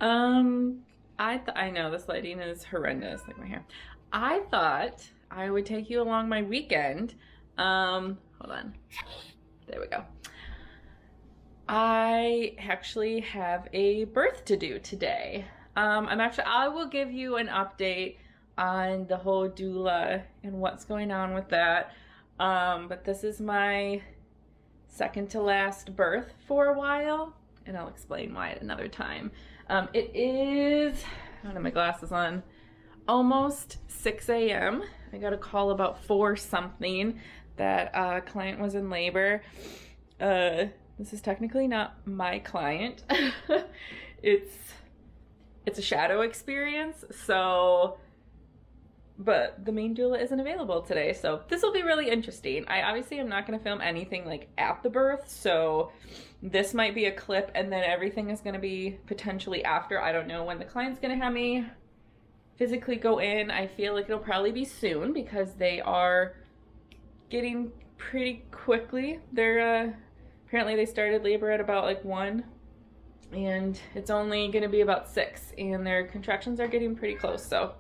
I know this lighting is horrendous, like my hair. I thought I would take you along my weekend. Hold on. There we go. I actually have a birth to do today. I will give you an update on the whole doula and what's going on with that. But this is my second to last birth for a while, and I'll explain why at another time. It is, I don't have my glasses on, almost 6 a.m. I got a call about 4 something that a client was in labor. This is technically not my client. It's a shadow experience, so, but the main doula isn't available today, so this will be really interesting. I obviously am not going to film anything like at the birth, so this might be a clip and then everything is going to be potentially after. I don't know when the client's going to have me physically go in. I feel like it'll probably be soon because they are getting pretty quickly. They're apparently they started labor at about like 1 and it's only going to be about 6 and their contractions are getting pretty close, so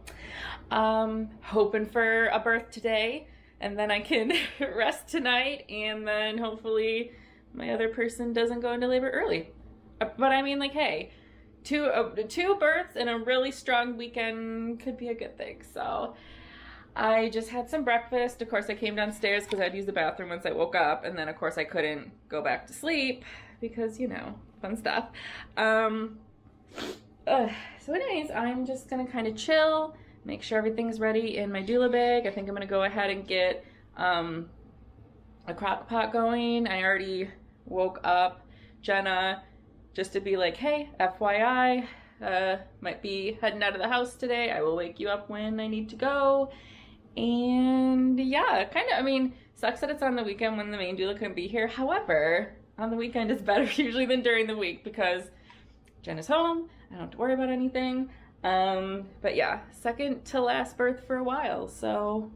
hoping for a birth today and then I can rest tonight and then hopefully my other person doesn't go into labor early. But I mean, like, hey, two births and a really strong weekend could be a good thing. So I just had some breakfast. Of course, I came downstairs because I'd use the bathroom once I woke up, and then of course I couldn't go back to sleep because, you know, fun stuff. So anyways, I'm just gonna kind of chill, make sure everything's ready in my doula bag. I think I'm gonna go ahead and get a crock pot going. I already woke up Jenna just to be like, hey, FYI, might be heading out of the house today. I will wake you up when I need to go. And yeah, kind of, I mean, sucks that it's on the weekend when the main doula couldn't be here. However, on the weekend is better usually than during the week because Jenna's home. I don't have to worry about anything. But yeah, second to last birth for a while. So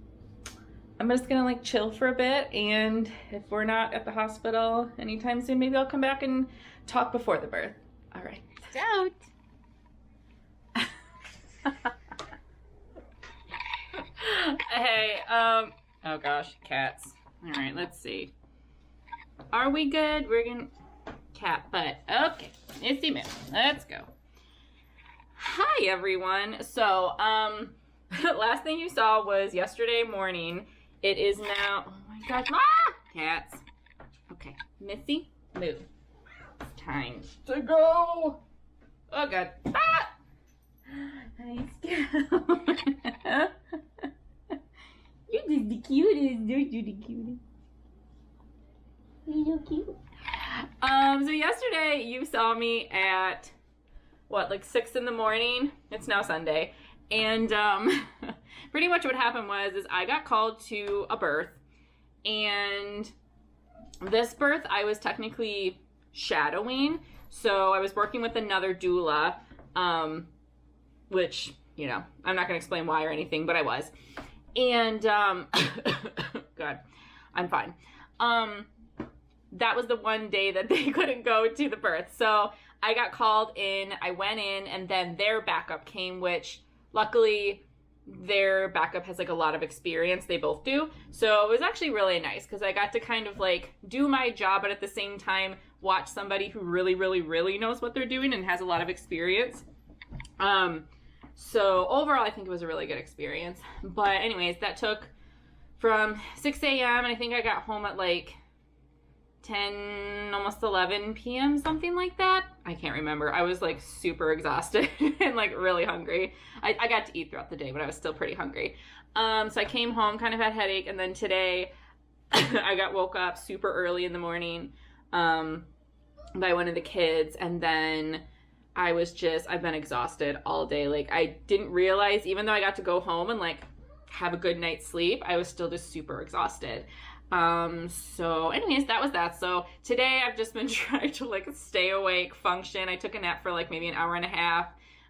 I'm just gonna like chill for a bit, and if we're not at the hospital anytime soon, maybe I'll come back and talk before the birth. All right. Don't. Hey, oh gosh, cats. All right, let's see. Are we good? We're gonna cat butt. Okay, Missy Miss. Let's go. Hi everyone. So, last thing you saw was yesterday morning. It is now, oh my gosh, cats. Okay, Missy, move. It's time to go. Oh God. Ah! Nice girl. You're just the cutest, aren't you the cutest? You're so cute. So yesterday you saw me at, what, like 6 in the morning? It's now Sunday. And pretty much what happened was I got called to a birth, and this birth I was technically shadowing. So I was working with another doula, which, you know, I'm not going to explain why or anything, but I was. And God, I'm fine. That was the one day that they couldn't go to the birth. So I got called in, I went in, and then their backup came, which luckily their backup has like a lot of experience. They both do. So it was actually really nice because I got to kind of like do my job, but at the same time watch somebody who really, really, really knows what they're doing and has a lot of experience. So overall, I think it was a really good experience. But anyways, that took from 6 a.m. and I think I got home at like 10, almost 11 p.m., something like that. I can't remember. I was like super exhausted and like really hungry. I got to eat throughout the day, but I was still pretty hungry. So I came home, kind of had a headache, and then today I got woke up super early in the morning by one of the kids, and then I've been exhausted all day. Like I didn't realize, even though I got to go home and like have a good night's sleep, I was still just super exhausted. So anyways, that was that. So today I've just been trying to like stay awake, function. I took a nap for like maybe an hour and a half.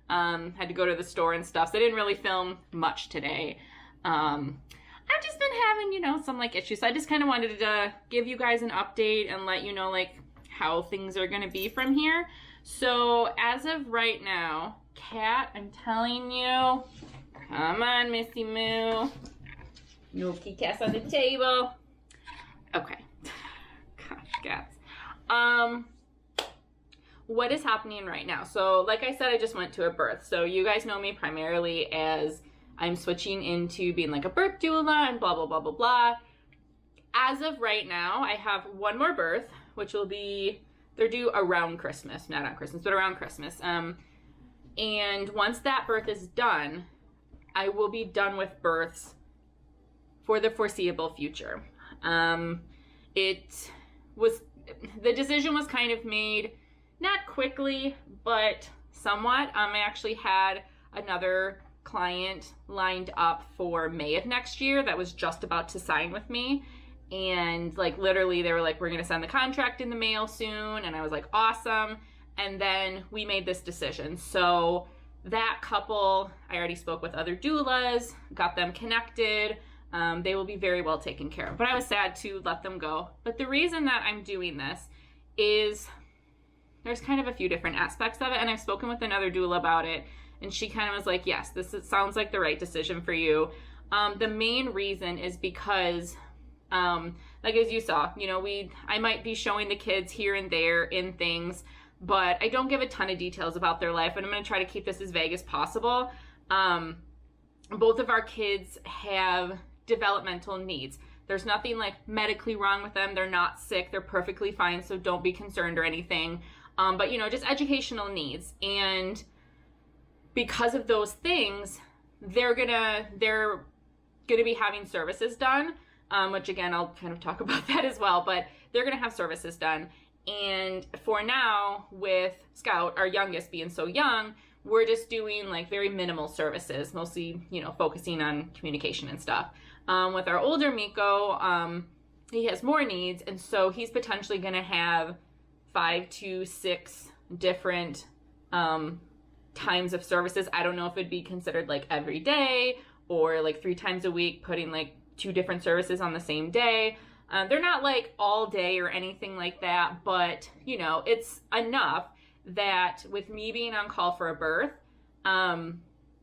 Had to go to the store and stuff. So I didn't really film much today. I've just been having, you know, some like issues. So I just kind of wanted to give you guys an update and let you know like how things are going to be from here. So as of right now, Kat, I'm telling you, come on, Missy Moo. No kitty cats on the table. Okay. Gosh, cats. What is happening right now? So like I said, I just went to a birth. So you guys know me primarily as I'm switching into being like a birth doula and blah, blah, blah, blah, blah. As of right now, I have one more birth, which will be, they're due around Christmas, not on Christmas, but around Christmas. And once that birth is done, I will be done with births for the foreseeable future. The decision was kind of made, not quickly, but somewhat. I actually had another client lined up for May of next year that was just about to sign with me. And like literally they were like, we're going to send the contract in the mail soon. And I was like, awesome. And then we made this decision. So that couple, I already spoke with other doulas, got them connected. They will be very well taken care of. But I was sad to let them go. But the reason that I'm doing this is there's kind of a few different aspects of it. And I've spoken with another doula about it. And she kind of was like, yes, sounds like the right decision for you. The main reason is because like as you saw, you know, I might be showing the kids here and there in things, but I don't give a ton of details about their life, and I'm going to try to keep this as vague as possible. Both of our kids have developmental needs. There's nothing like medically wrong with them. They're not sick. They're perfectly fine. So don't be concerned or anything. But you know, just educational needs. And because of those things, they're gonna be having services done. Which again, I'll kind of talk about that as well, but they're going to have services done. And for now, with Scout, our youngest being so young, we're just doing like very minimal services, mostly, you know, focusing on communication and stuff. With our older Miko, he has more needs. And so he's potentially going to have 5 to 6 different times of services. I don't know if it'd be considered like every day or like 3 times a week, putting like 2 different services on the same day. They're not like all day or anything like that, but you know, it's enough that with me being on call for a birth,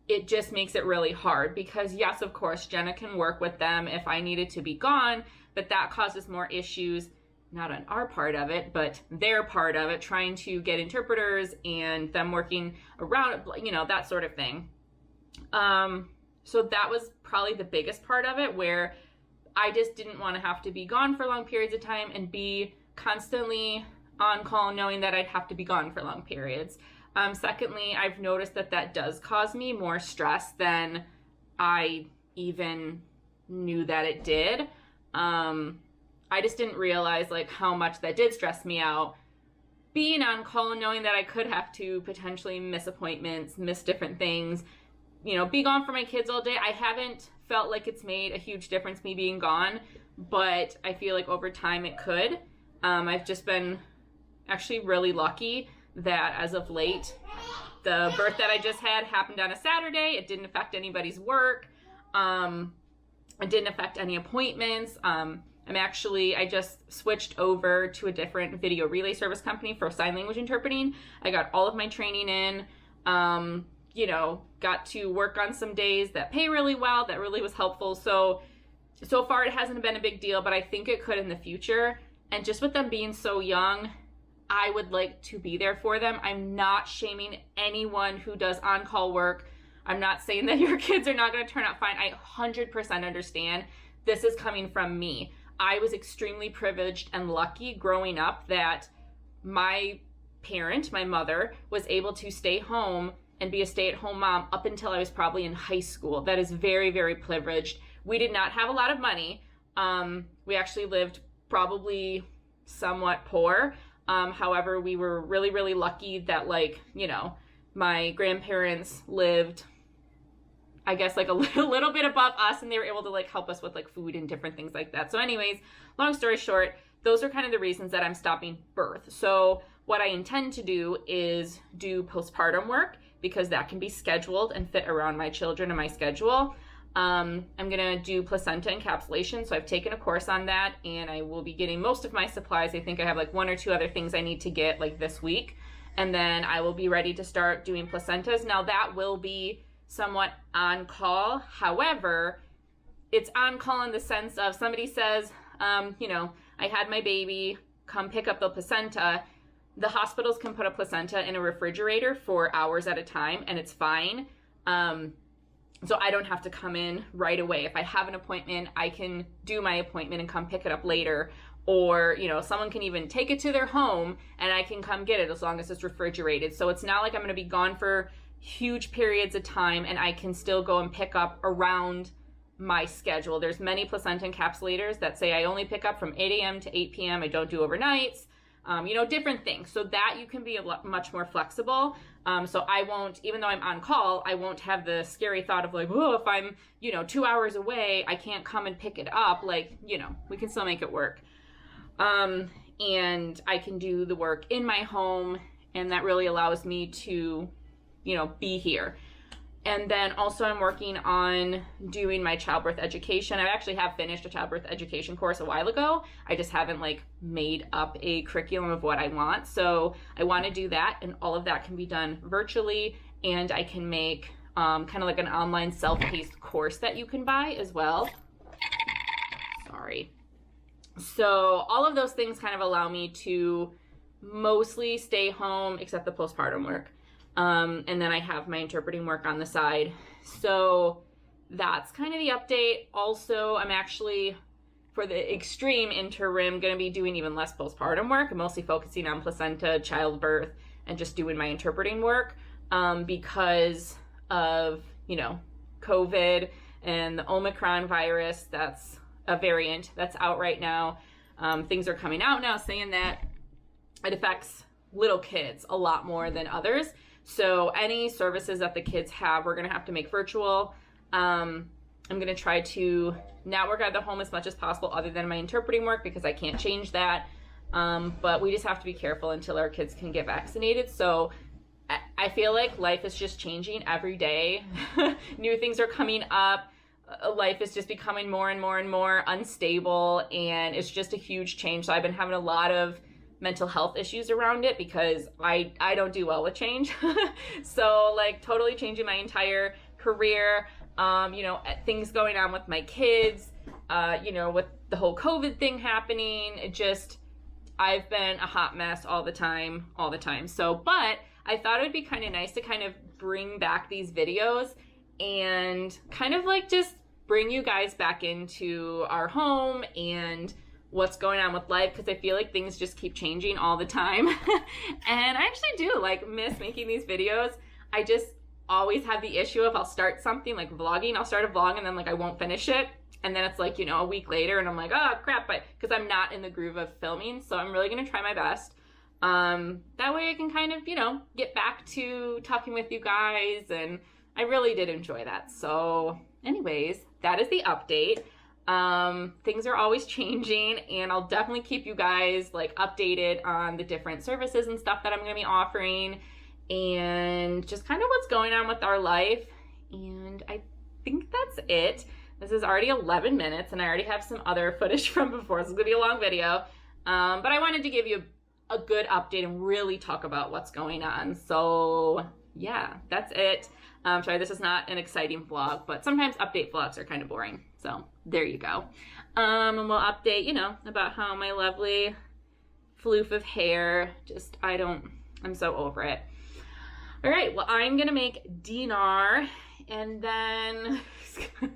it just makes it really hard because yes, of course, Jenna can work with them if I needed to be gone, but that causes more issues, not on our part of it, but their part of it, trying to get interpreters and them working around, you know, that sort of thing. So that was probably the biggest part of it, where I just didn't want to have to be gone for long periods of time and be constantly on call knowing that I'd have to be gone for long periods. Secondly, I've noticed that does cause me more stress than I even knew that it did. I just didn't realize like how much that did stress me out. Being on call and knowing that I could have to potentially miss appointments, miss different things, you know, be gone for my kids all day. I haven't felt like it's made a huge difference me being gone, but I feel like over time it could. I've just been actually really lucky that as of late, the birth that I just had happened on a Saturday. It didn't affect anybody's work. It didn't affect any appointments. I just switched over to a different video relay service company for sign language interpreting. I got all of my training in. You know, got to work on some days that pay really well. That really was helpful. So far it hasn't been a big deal, but I think it could in the future. And just with them being so young, I would like to be there for them. I'm not shaming anyone who does on-call work. I'm not saying that your kids are not going to turn out fine. I 100% understand. This is coming from me. I was extremely privileged and lucky growing up that my parent, my mother, was able to stay home and be a stay-at-home mom up until I was probably in high school. That is very, very privileged. We did not have a lot of money. We actually lived probably somewhat poor. However, we were really, really lucky that, like, you know, my grandparents lived, I guess, like a little bit above us, and they were able to like help us with like food and different things like that. So anyways, long story short, those are kind of the reasons that I'm stopping birth. So what I intend to do is do postpartum work, because that can be scheduled and fit around my children and my schedule. I'm gonna do placenta encapsulation, so I've taken a course on that, and I will be getting most of my supplies. I think I have like 1 or 2 other things I need to get like this week, and then I will be ready to start doing placentas. Now that will be somewhat on call. However, it's on call in the sense of somebody says, you know, I had my baby, come pick up the placenta. The hospitals can put a placenta in a refrigerator for hours at a time, and it's fine. So I don't have to come in right away. If I have an appointment, I can do my appointment and come pick it up later. Or, you know, someone can even take it to their home and I can come get it as long as it's refrigerated. So it's not like I'm going to be gone for huge periods of time, and I can still go and pick up around my schedule. There's many placenta encapsulators that say I only pick up from 8 a.m. to 8 p.m. I don't do overnights. You know, different things, so that you can be much more flexible. So I won't, even though I'm on call, I won't have the scary thought of like, oh, if I'm, you know, 2 hours away, I can't come and pick it up. Like, you know, we can still make it work. And I can do the work in my home, and that really allows me to, you know, be here. And then also I'm working on doing my childbirth education. I actually have finished a childbirth education course a while ago. I just haven't like made up a curriculum of what I want. So I want to do that, and all of that can be done virtually, and I can make kind of like an online self-paced course that you can buy as well. Sorry. So all of those things kind of allow me to mostly stay home except the postpartum work. And then I have my interpreting work on the side. So that's kind of the update. Also, I'm actually, for the extreme interim, going to be doing even less postpartum work. I'm mostly focusing on placenta, childbirth, and just doing my interpreting work because of, you know, COVID and the Omicron virus. That's a variant that's out right now. Things are coming out now saying that it affects little kids a lot more than others. So any services that the kids have, we're going to have to make virtual. I'm going to try to not work out of the home as much as possible other than my interpreting work because I can't change that. But we just have to be careful until our kids can get vaccinated. So I feel like life is just changing every day. New things are coming up. Life is just becoming more and more and more unstable, and it's just a huge change. So I've been having a lot of mental health issues around it because I don't do well with change. So like totally changing my entire career, you know, things going on with my kids, you know, with the whole COVID thing happening. It just, I've been a hot mess all the time. So, but I thought it would be kind of nice to kind of bring back these videos and kind of like just bring you guys back into our home and what's going on with life, because I feel like things just keep changing all the time. And I actually do like miss making these videos. I just always have the issue of I'll start something like vlogging, I'll start a vlog and then like I won't finish it, and then it's like, you know, a week later and I'm like, oh crap, but because I'm not in the groove of filming. So I'm really gonna try my best. That way I can kind of, you know, get back to talking with you guys, and I really did enjoy that. So anyways, that is the update. Things are always changing, and I'll definitely keep you guys like updated on the different services and stuff that I'm going to be offering, and just kind of what's going on with our life. And I think that's it. This is already 11 minutes, and I already have some other footage from before, so it's going to be a long video. But I wanted to give you a good update and really talk about what's going on. So yeah, that's it. Sorry, this is not an exciting vlog, but sometimes update vlogs are kind of boring. So there you go. And we'll update, you know, about how my lovely floof of hair, just, I'm so over it. All right, well, I'm gonna make dinar, and then,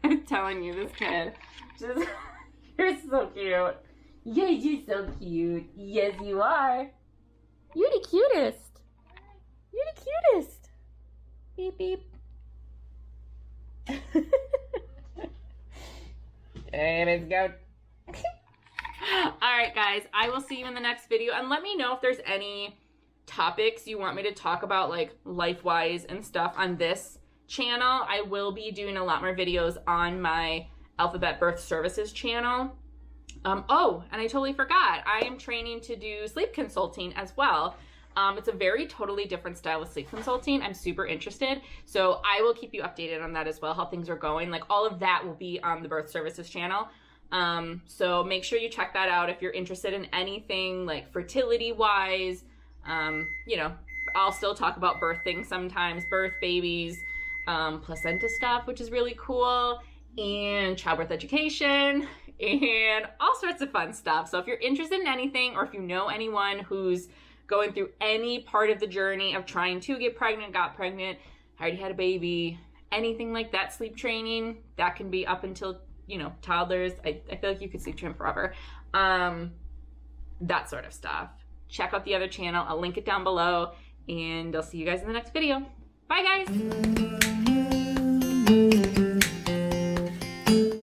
I'm telling you, this kid, just, you're so cute. Yes, you're so cute. Yes, you are. You're the cutest. You're the cutest. Beep, beep. And let's go. All right, guys, I will see you in the next video, and let me know if there's any topics you want me to talk about, like life-wise and stuff on this channel. I will be doing a lot more videos on my Alphabet Birth Services channel. Oh, and I totally forgot, I am training to do sleep consulting as well. It's a very totally different style of sleep consulting. I'm super interested. So I will keep you updated on that as well, how things are going. Like all of that will be on the Birth Services channel. So make sure you check that out if you're interested in anything like fertility wise, you know, I'll still talk about birth things sometimes, birth, babies, placenta stuff, which is really cool, and childbirth education, and all sorts of fun stuff. So if you're interested in anything, or if you know anyone who's going through any part of the journey of trying to get pregnant, got pregnant, already had a baby, anything like that, sleep training, that can be up until, you know, toddlers. I feel like you could sleep train forever. That sort of stuff. Check out the other channel. I'll link it down below, and I'll see you guys in the next video. Bye, guys.